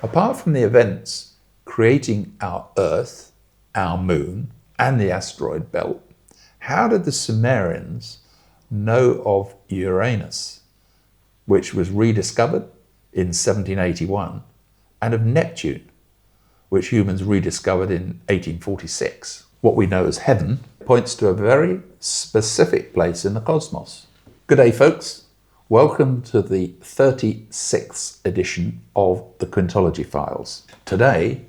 Apart from the events creating our Earth, our moon, and the asteroid belt, how did the Sumerians know of Uranus, which was rediscovered in 1781, and of Neptune, which humans rediscovered in 1846? What we know as heaven points to a very specific place in the cosmos. Good day, folks. Welcome to the 36th edition of the Quintology Files. Today,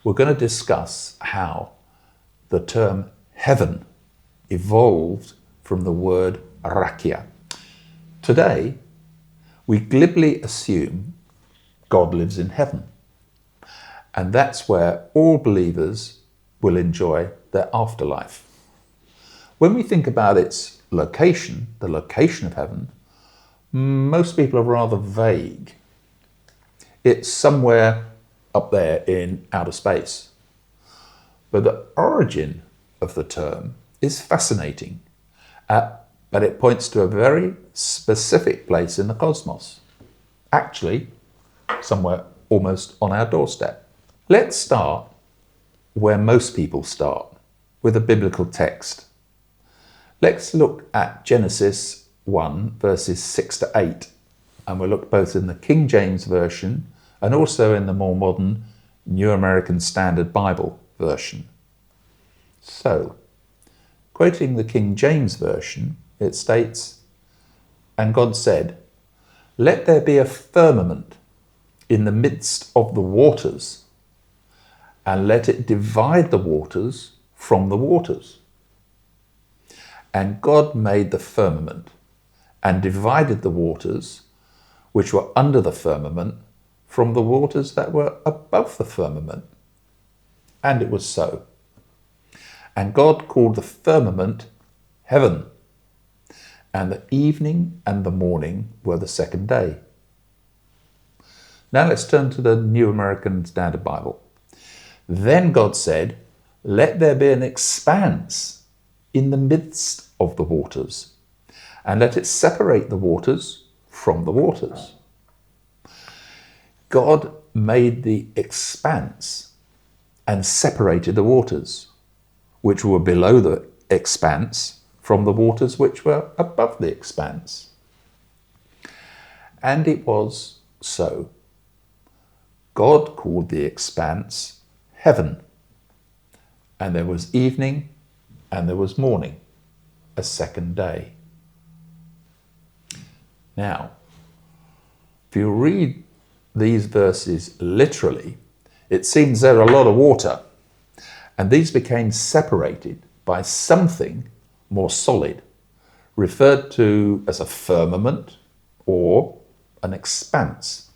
we're going to discuss how the term heaven evolved from the word Rakia. Today, we glibly assume God lives in heaven, and that's where all believers will enjoy their afterlife. When we think about its location, the location of heaven, most people are rather vague. It's somewhere up there in outer space. But the origin of the term is fascinating, but it points to a very specific place in the cosmos. Actually, somewhere almost on our doorstep. Let's start where most people start, with a biblical text. Let's look at Genesis 1, verses 6 to 8. And we'll look both in the King James Version and also in the more modern New American Standard Bible version. So, quoting the King James Version, it states, "And God said, Let there be a firmament in the midst of the waters, and let it divide the waters from the waters. And God made the firmament, and divided the waters which were under the firmament from the waters that were above the firmament. And it was so. And God called the firmament heaven. And the evening and the morning were the second day." Now let's turn to the New American Standard Bible. "Then God said, Let there be an expanse in the midst of the waters, and let it separate the waters from the waters." God made the expanse and separated the waters, which were below the expanse, from the waters which were above the expanse. And it was so. God called the expanse heaven. And there was evening and there was morning, a second day. Now, if you read these verses literally, it seems there are a lot of water, and these became separated by something more solid, referred to as a firmament or an expanse.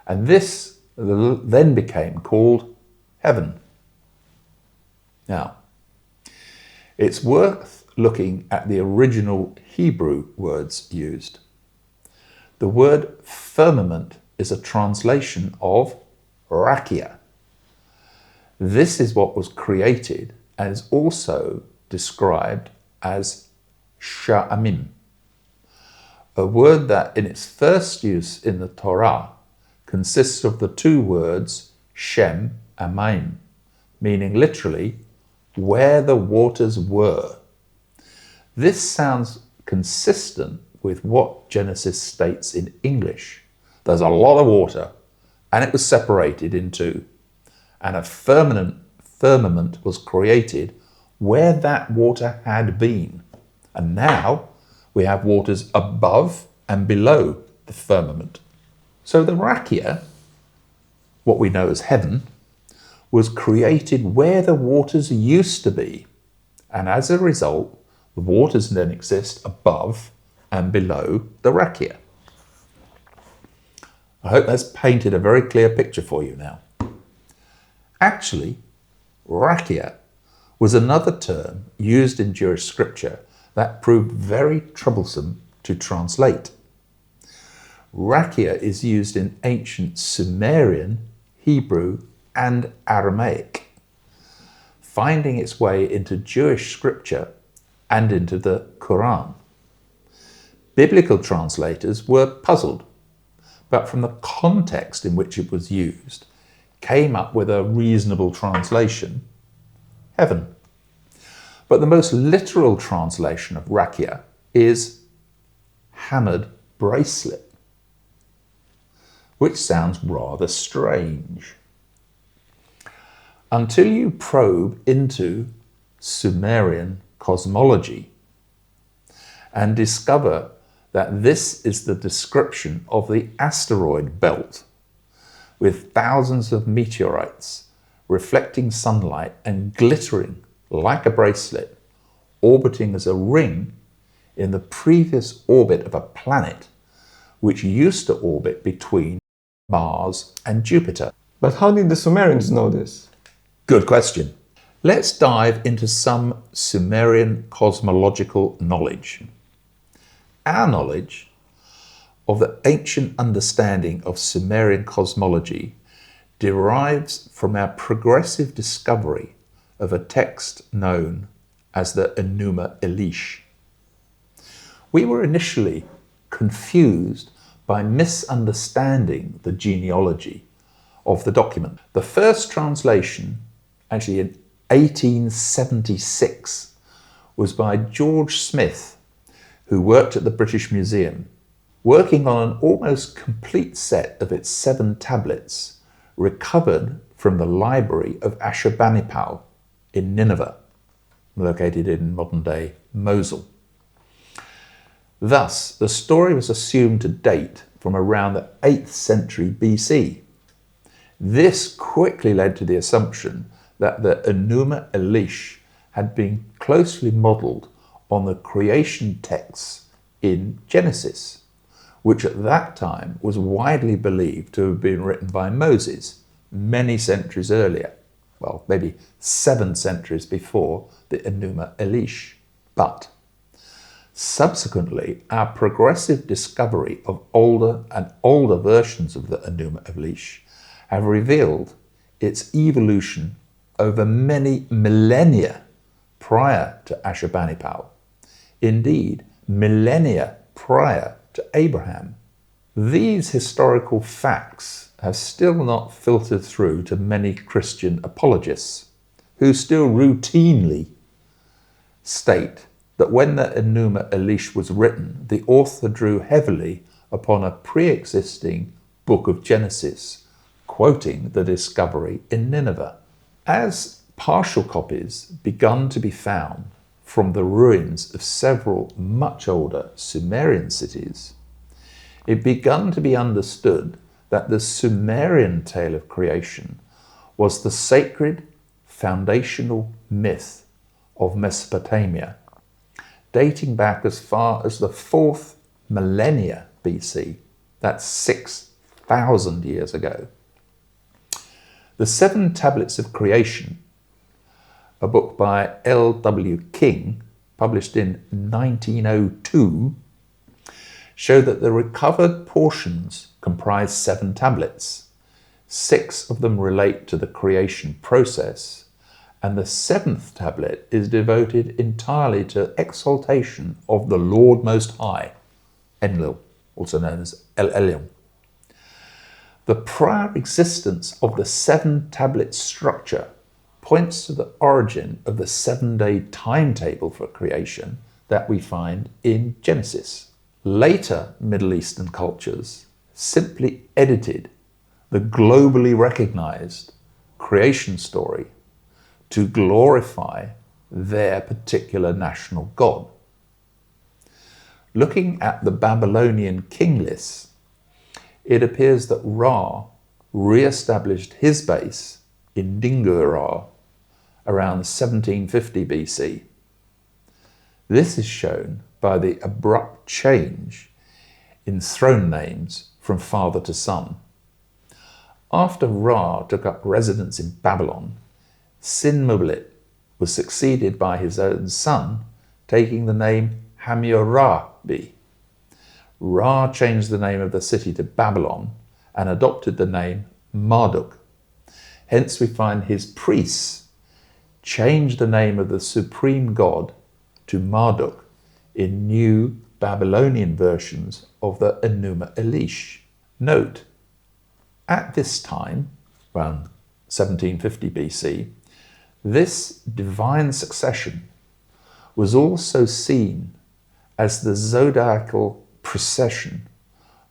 And this then became called heaven. Now, it's worth looking at the original Hebrew words used. The word firmament is a translation of Rakia. This is what was created and is also described as sha'amim, a word that in its first use in the Torah consists of the two words shem and maim, meaning literally where the waters were. This sounds consistent with what Genesis states in English. There's a lot of water, and it was separated in two, and a firmament was created where that water had been. And now we have waters above and below the firmament. So the Rakia, what we know as heaven, was created where the waters used to be. And as a result, the waters then exist above and below the Rakia. I hope that's painted a very clear picture for you now. Actually, Rakia was another term used in Jewish scripture that proved very troublesome to translate. Rakia is used in ancient Sumerian, Hebrew, and Aramaic, finding its way into Jewish scripture and into the Qu'ran. Biblical translators were puzzled, but from the context in which it was used, came up with a reasonable translation, heaven. But the most literal translation of Rakia is hammered bracelet, which sounds rather strange. Until you probe into Sumerian cosmology and discover that this is the description of the asteroid belt with thousands of meteorites reflecting sunlight and glittering like a bracelet, orbiting as a ring in the previous orbit of a planet which used to orbit between Mars and Jupiter. But how did the Sumerians know this? Good question. Let's dive into some Sumerian cosmological knowledge. Our knowledge of the ancient understanding of Sumerian cosmology derives from our progressive discovery of a text known as the Enuma Elish. We were initially confused by misunderstanding the genealogy of the document. The first translation, actually in 1876, was by George Smith, who worked at the British Museum, working on an almost complete set of its 7 tablets recovered from the library of Ashurbanipal in Nineveh, located in modern-day Mosul. Thus, the story was assumed to date from around the 8th century BC. This quickly led to the assumption that the Enuma Elish had been closely modelled on the creation texts in Genesis, which at that time was widely believed to have been written by Moses many centuries earlier, well, maybe 7 centuries before the Enuma Elish. But subsequently, our progressive discovery of older and older versions of the Enuma Elish have revealed its evolution over many millennia prior to Ashurbanipal, indeed millennia prior to Abraham. These historical facts have still not filtered through to many Christian apologists, who still routinely state that when the Enuma Elish was written, the author drew heavily upon a pre-existing book of Genesis, quoting the discovery in Nineveh. As partial copies begun to be found from the ruins of several much older Sumerian cities, it began to be understood that the Sumerian tale of creation was the sacred foundational myth of Mesopotamia, dating back as far as the 4th millennia BC, that's 6,000 years ago. The 7 Tablets of Creation, a book by L.W. King, published in 1902, show that the recovered portions comprise 7 tablets. 6 of them relate to the creation process, and the 7th tablet is devoted entirely to exaltation of the Lord Most High, Enlil, also known as El Elyon. The prior existence of the 7 tablet structure points to the origin of the 7-day timetable for creation that we find in Genesis. Later Middle Eastern cultures simply edited the globally recognized creation story to glorify their particular national god. Looking at the Babylonian king lists, it appears that Ra re-established his base in Dingur around 1750 BC. This is shown by the abrupt change in throne names from father to son. After Ra took up residence in Babylon, Sin-Mublit was succeeded by his own son, taking the name Hammurabi. Ra changed the name of the city to Babylon and adopted the name Marduk. Hence we find his priests changed the name of the supreme god to Marduk in new Babylonian versions of the Enuma Elish. Note, at this time, around 1750 BC, this divine succession was also seen as the zodiacal procession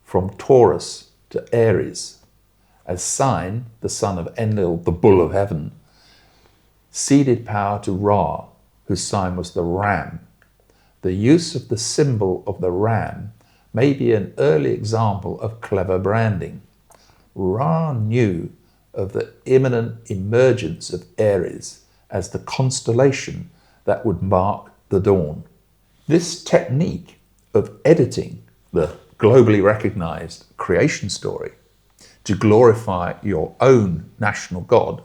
from Taurus to Aries, as Sign, the son of Enlil, the bull of heaven, ceded power to Ra, whose sign was the ram. The use of the symbol of the ram may be an early example of clever branding. Ra knew of the imminent emergence of Aries as the constellation that would mark the dawn. This technique of editing the globally recognized creation story to glorify your own national god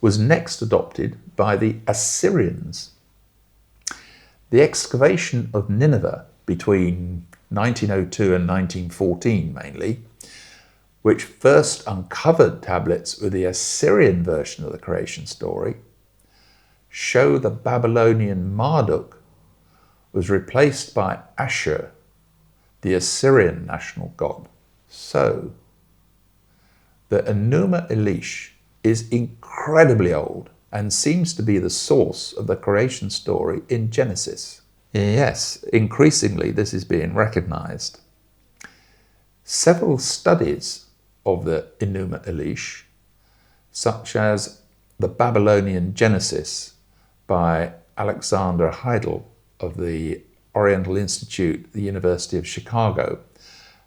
was next adopted by the Assyrians. The excavation of Nineveh between 1902 and 1914 mainly, which first uncovered tablets with the Assyrian version of the creation story, show the Babylonian Marduk was replaced by Ashur, the Assyrian national god. So, the Enuma Elish is incredibly old and seems to be the source of the creation story in Genesis. Yes, increasingly this is being recognized. Several studies of the Enuma Elish, such as the Babylonian Genesis by Alexander Heidel of the Oriental Institute, the University of Chicago,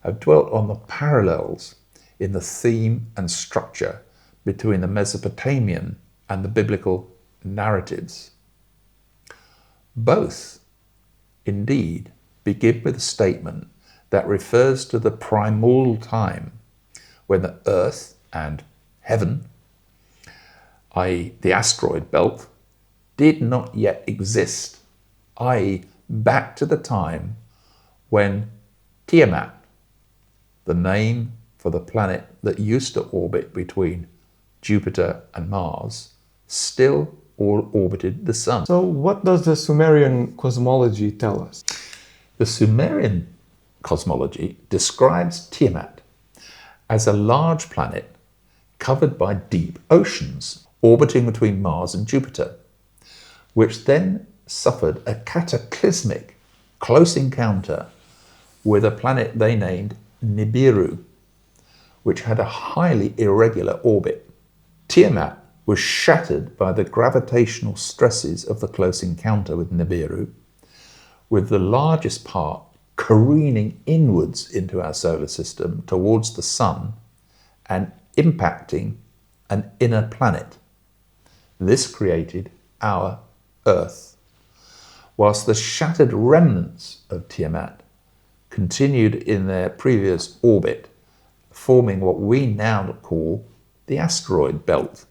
have dwelt on the parallels in the theme and structure between the Mesopotamian and the biblical narratives. Both, indeed, begin with a statement that refers to the primordial time when the earth and heaven, i.e. the asteroid belt, did not yet exist, i.e. back to the time when Tiamat, the name for the planet that used to orbit between Jupiter and Mars, still orbited the sun. So what does the Sumerian cosmology tell us? The Sumerian cosmology describes Tiamat as a large planet covered by deep oceans, orbiting between Mars and Jupiter, which then suffered a cataclysmic close encounter with a planet they named Nibiru, which had a highly irregular orbit. Tiamat was shattered by the gravitational stresses of the close encounter with Nibiru, with the largest part careening inwards into our solar system towards the sun and impacting an inner planet. This created our Earth, whilst the shattered remnants of Tiamat continued in their previous orbit, forming what we now call the asteroid belt.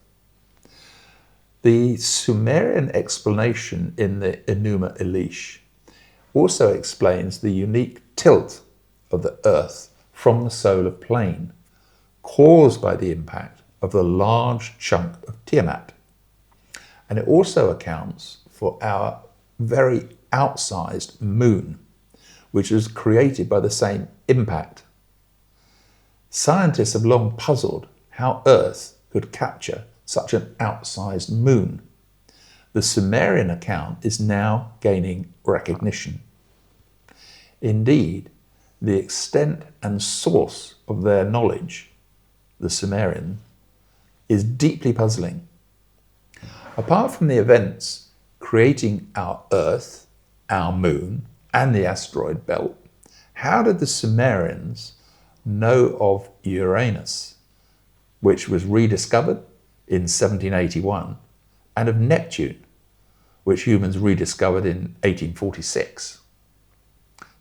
The Sumerian explanation in the Enuma Elish also explains the unique tilt of the Earth from the solar plane, caused by the impact of the large chunk of Tiamat. And it also accounts for our very outsized moon, which was created by the same impact. Scientists have long puzzled how Earth could capture such an outsized moon. The Sumerian account is now gaining recognition. Indeed, the extent and source of their knowledge, the Sumerian, is deeply puzzling. Apart from the events creating our Earth, our moon, and the asteroid belt, how did the Sumerians know of Uranus, which was rediscovered in 1781, and of Neptune, which humans rediscovered in 1846?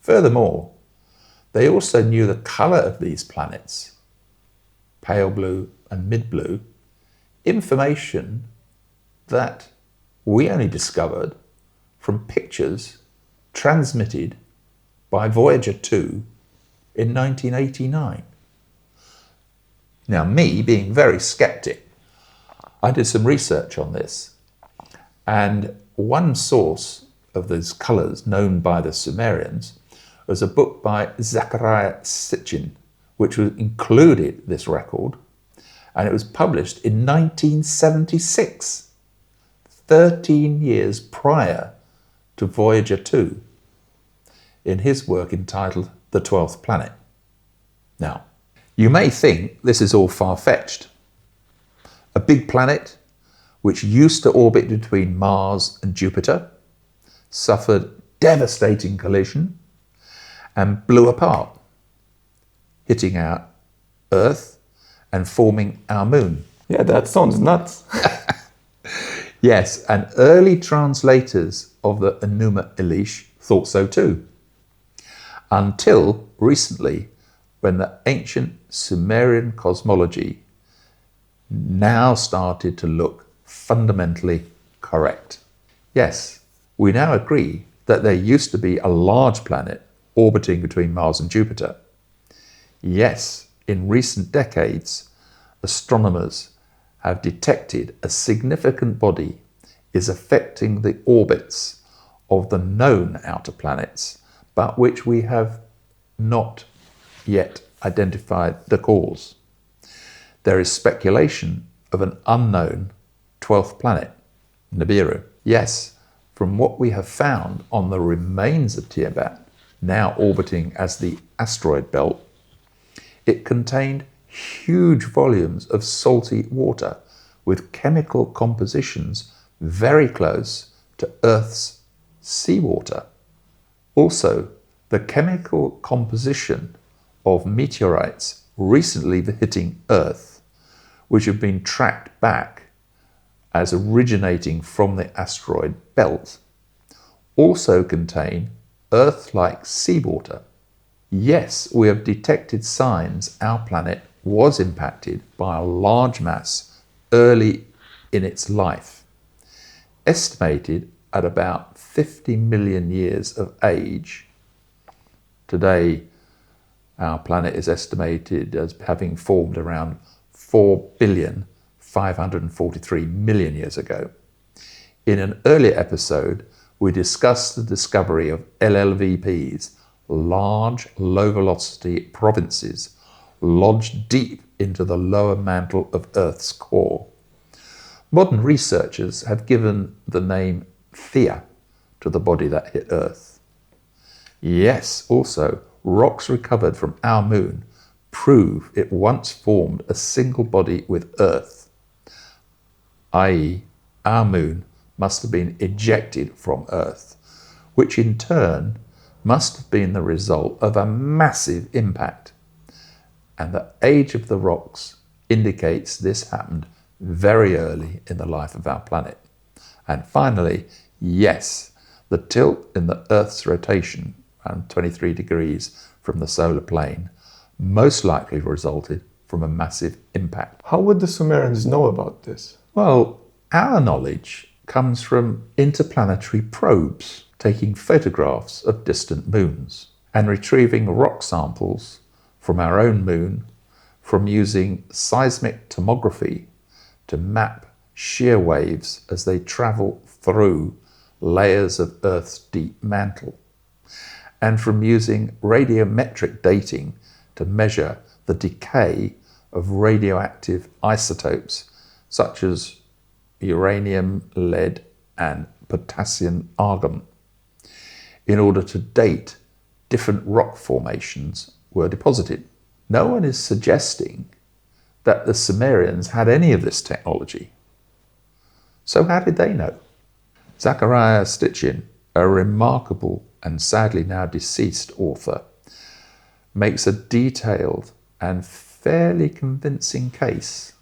Furthermore, they also knew the colour of these planets, pale blue and mid-blue, information that we only discovered from pictures transmitted by Voyager 2 in 1989. Now, me being very skeptic, I did some research on this, and one source of these colours known by the Sumerians was a book by Zachariah Sitchin, which was included this record, and it was published in 1976, 13 years prior to Voyager 2, in his work entitled The 12th Planet. Now, you may think this is all far-fetched. A big planet, which used to orbit between Mars and Jupiter, suffered devastating collision and blew apart, hitting our Earth and forming our moon. Yeah, that sounds nuts. Yes, and early translators of the Enuma Elish thought so too, until recently, when the ancient Sumerian cosmology now started to look fundamentally correct. Yes, we now agree that there used to be a large planet orbiting between Mars and Jupiter. Yes, in recent decades, astronomers have detected a significant body is affecting the orbits of the known outer planets, but which we have not yet identified the cause. There is speculation of an unknown 12th planet, Nibiru. Yes, from what we have found on the remains of Tiamat, now orbiting as the asteroid belt, it contained huge volumes of salty water with chemical compositions very close to Earth's seawater. Also, the chemical composition of meteorites recently hitting Earth, which have been tracked back as originating from the asteroid belt, also contain Earth-like seawater. Yes, we have detected signs our planet was impacted by a large mass early in its life, estimated at about 50 million years of age. Today, our planet is estimated as having formed around 4,543,000,000 years ago. In an earlier episode, we discussed the discovery of LLVPs, large, low-velocity provinces lodged deep into the lower mantle of Earth's core. Modern researchers have given the name Theia to the body that hit Earth. Yes, also, rocks recovered from our moon prove it once formed a single body with Earth, i.e., our moon must have been ejected from Earth, which in turn must have been the result of a massive impact. And the age of the rocks indicates this happened very early in the life of our planet. And finally, yes, the tilt in the Earth's rotation, around 23 degrees from the solar plane, most likely resulted from a massive impact. How would the Sumerians know about this? Well, our knowledge comes from interplanetary probes taking photographs of distant moons and retrieving rock samples from our own moon, from using seismic tomography to map shear waves as they travel through layers of Earth's deep mantle, and from using radiometric dating to measure the decay of radioactive isotopes such as uranium, lead, and potassium argon, in order to date different rock formations were deposited. No one is suggesting that the Sumerians had any of this technology. So how did they know? Zachariah Stitchin, a remarkable and sadly now deceased author, makes a detailed and fairly convincing case,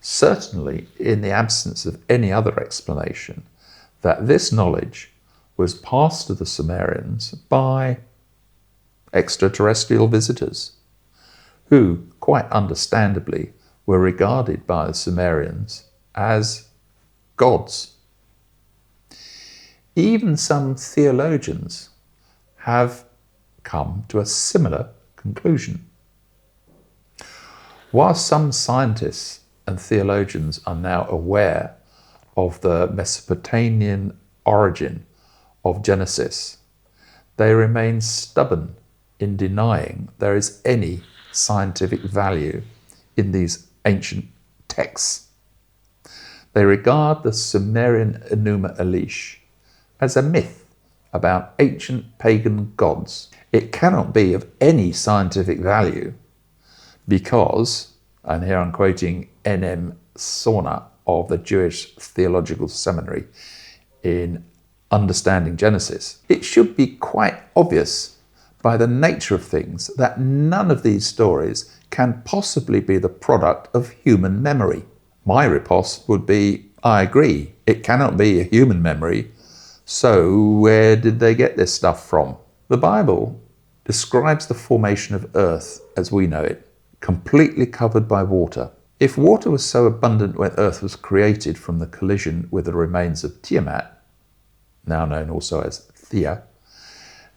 certainly in the absence of any other explanation, that this knowledge was passed to the Sumerians by extraterrestrial visitors, who, quite understandably, were regarded by the Sumerians as gods. Even some theologians have come to a similar conclusion. While some scientists and theologians are now aware of the Mesopotamian origin of Genesis, they remain stubborn in denying there is any scientific value in these ancient texts. They regard the Sumerian Enuma Elish as a myth about ancient pagan gods. It cannot be of any scientific value because, and here I'm quoting N.M. Sorna of the Jewish Theological Seminary in Understanding Genesis, it should be quite obvious by the nature of things that none of these stories can possibly be the product of human memory. My riposte would be, I agree, it cannot be a human memory, so where did they get this stuff from? The Bible describes the formation of earth as we know it, completely covered by water. If water was so abundant when earth was created from the collision with the remains of Tiamat, now known also as Thea,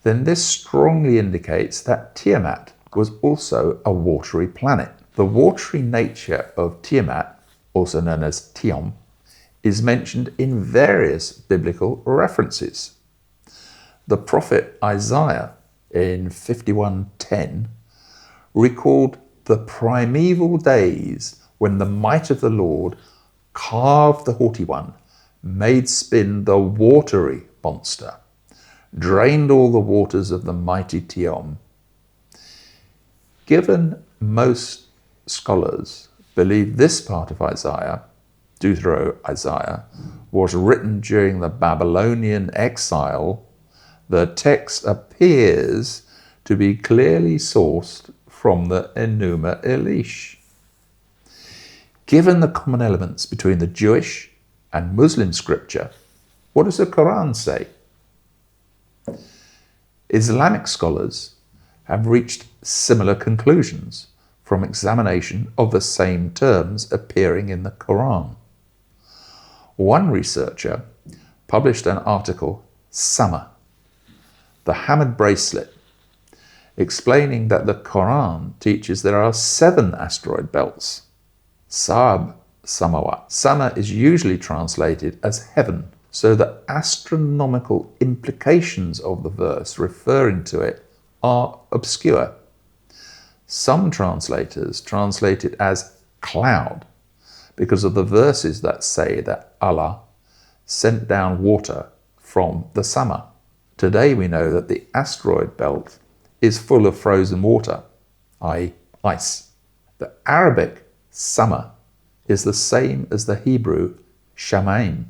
then this strongly indicates that Tiamat was also a watery planet. The watery nature of Tiamat, also known as Tiam, is mentioned in various biblical references. The prophet Isaiah in 51:10 recalled the primeval days when the might of the Lord carved the haughty one, made spin the watery monster, drained all the waters of the mighty Tiam. Given most scholars believe this part of Isaiah, Deutero-Isaiah, was written during the Babylonian exile, the text appears to be clearly sourced from the Enuma Elish. Given the common elements between the Jewish and Muslim scripture, what does the Quran say? Islamic scholars have reached similar conclusions from examination of the same terms appearing in the Quran. One researcher published an article, Sama, the hammered bracelet, explaining that the Quran teaches there are 7 asteroid belts. Sab Samawat. Sama is usually translated as heaven, so the astronomical implications of the verse referring to it are obscure. Some translators translate it as cloud because of the verses that say that Allah sent down water from the Sama. Today we know that the asteroid belt is full of frozen water, i.e. ice. The Arabic Sama is the same as the Hebrew Shamaim,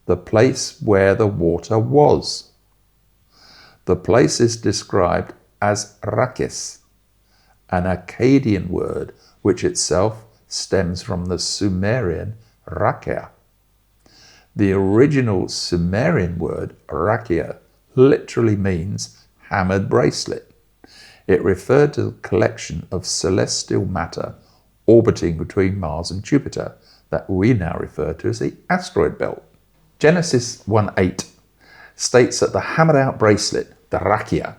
the place where the water was. The place is described as Rakis, an Akkadian word which itself stems from the Sumerian Rakia. The original Sumerian word Rakia literally means hammered bracelet. It referred to the collection of celestial matter orbiting between Mars and Jupiter that we now refer to as the asteroid belt. Genesis 1:8 states that the hammered out bracelet, the Rakia,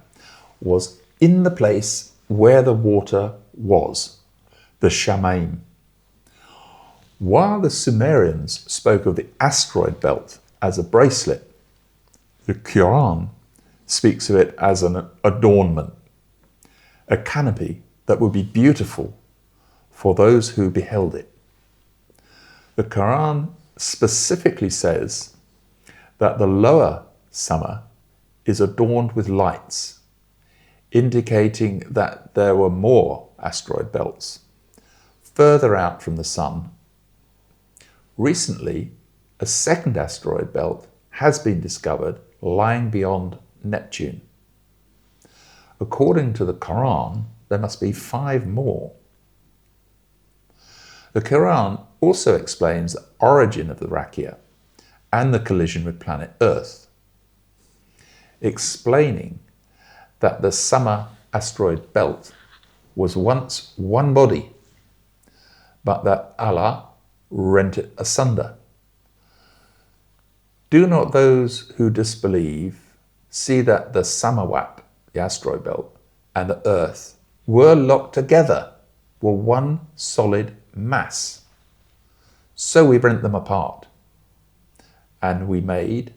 was in the place where the water was, the Shamaim. While the Sumerians spoke of the asteroid belt as a bracelet, the Qu'ran speaks of it as an adornment, a canopy that would be beautiful for those who beheld it. The Quran specifically says that the lower Sama is adorned with lights, indicating that there were more asteroid belts further out from the sun. Recently, a second asteroid belt has been discovered lying beyond Neptune. According to the Quran, there must be 5 more. The Quran also explains the origin of the Rakia and the collision with planet Earth, explaining that the Sama asteroid belt was once one body, but that Allah rent it asunder. Do not those who disbelieve see that the Samawat, the asteroid belt, and the Earth were locked together, were one solid mass? So we rent them apart, and we made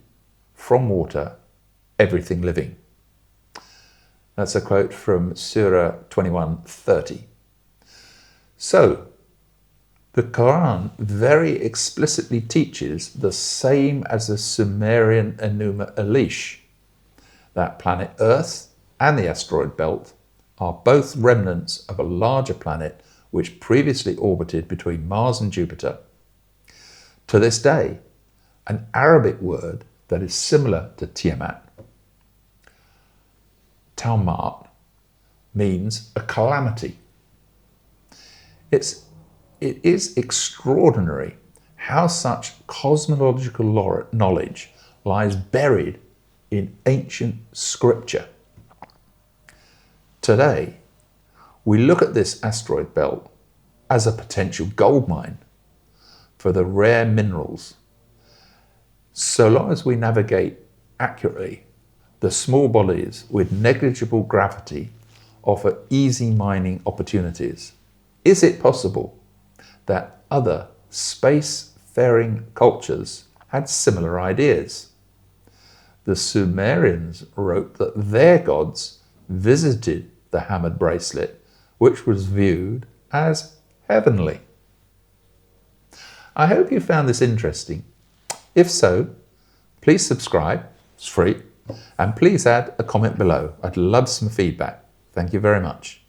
from water everything living. That's a quote from Surah 21:30. So, the Quran very explicitly teaches the same as the Sumerian Enuma Elish, that planet Earth and the asteroid belt are both remnants of a larger planet which previously orbited between Mars and Jupiter. To this day, an Arabic word that is similar to Tiamat, Talmat, means a calamity. It is extraordinary how such cosmological knowledge lies buried in ancient scripture. Today, we look at this asteroid belt as a potential gold mine for the rare minerals. So long as we navigate accurately, the small bodies with negligible gravity offer easy mining opportunities. Is it possible that other space-faring cultures had similar ideas? The Sumerians wrote that their gods visited the hammered bracelet, which was viewed as heavenly. I hope you found this interesting. If so, please subscribe, it's free, and please add a comment below. I'd love some feedback. Thank you very much.